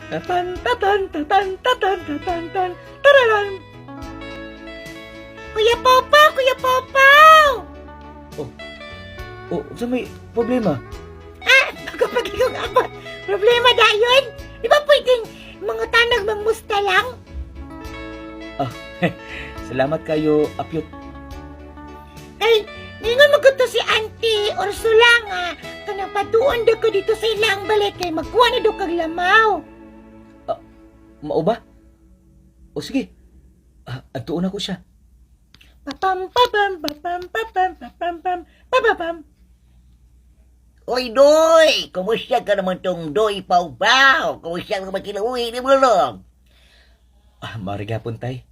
Tatan, tatan, tatan, tatan, tatan, tatan, tararan. Kuya Popaw! Kuya Popaw! Sa may problema? Kapag ikaw abot, problema dayon? Di ba pwedeng mga tanag mangmusta lang? Salamat kayo, Apyot. Ay, ningon mo ko to si Auntie Ursula nga. Kanang patuon daw ko dito sa ilang balik kay magkuha na daw kag lamaw. Mao ba? O sige, antuon ako siya. Papam, papam, papam, papam, papam, papam, papam. Oy, Doy! Kumusta ka naman tong Doy Pau-Pau? Kumusta ka naman kinauwi ni Bulong? Marigapon tay.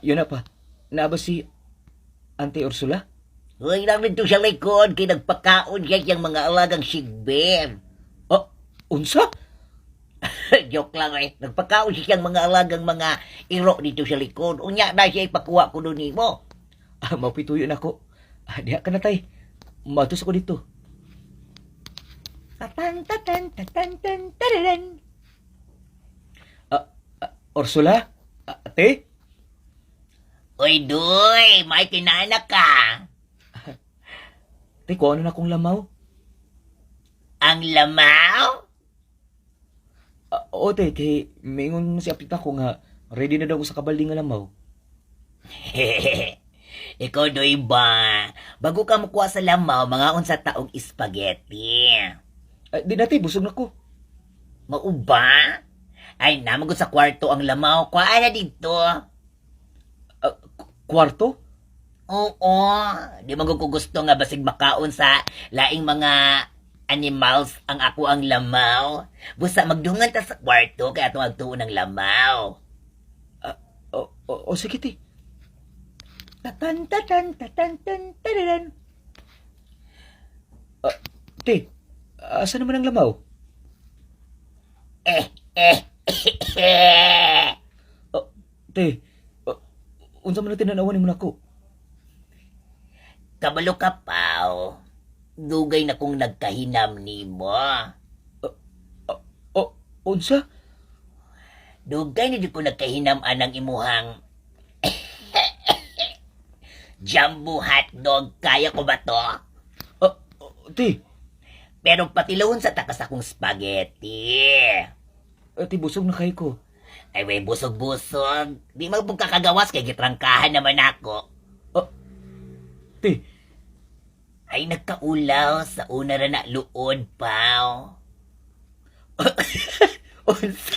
Yun na pa. Naaba si Auntie Ursula? Uy, namin to sa likod, kay nagpakaon siya siyang mga alagang sigber. Unsa? Joke lang eh. Nagpakaon siya siyang mga alagang mga iro dito sa likod. Unya na siya ipakuha ko doon mo. Mapituyon ako. Diha ka na tay. Matos ako dito. Tatan, tatan, tatan, tatan, tararan. Ursula? Ate? Uy, Doy! May kinanak ka. Te, kuha na akong lamaw. Ang lamaw? Oo, te. Kay mingon si Apyot ako nga ready na daw ako sa kabalding nga lamaw. Ikaw, Doy ba? Bago ka makuha sa lamaw, mga unsa taong spaghetti. Di na te, busog na ko. Mauba? Ay, namagod sa kwarto ang lamaw. Kuha na dito. Kwarto? Oo. Di magod ko gusto nga basig makaon sa laing mga animals ang ako ang lamaw. Busa magdungan ta sa kwarto kaya itong agtuon ng lamaw. Sige te. Tatan, tatan, tatan, tatan, tararan. Te, asa naman ang lamaw? Eh. Te, unsa man na tinanawan mo nako? Kabalo ka, Pao. Dugay na kong nagkahinam ni mo. Unsa? Dugay na di ko nagkahinam anang imuhang jumbo hotdog. Kaya ko ba to? Te, Pero patilawon sa takas akong spaghetti. te busog na kay ko. Ay, way busog-busog. Di magpagkakagawas kay gitrangkahan naman ako. Te, Ay, nagkaulaw sa una ra na luod, Pao. unsa?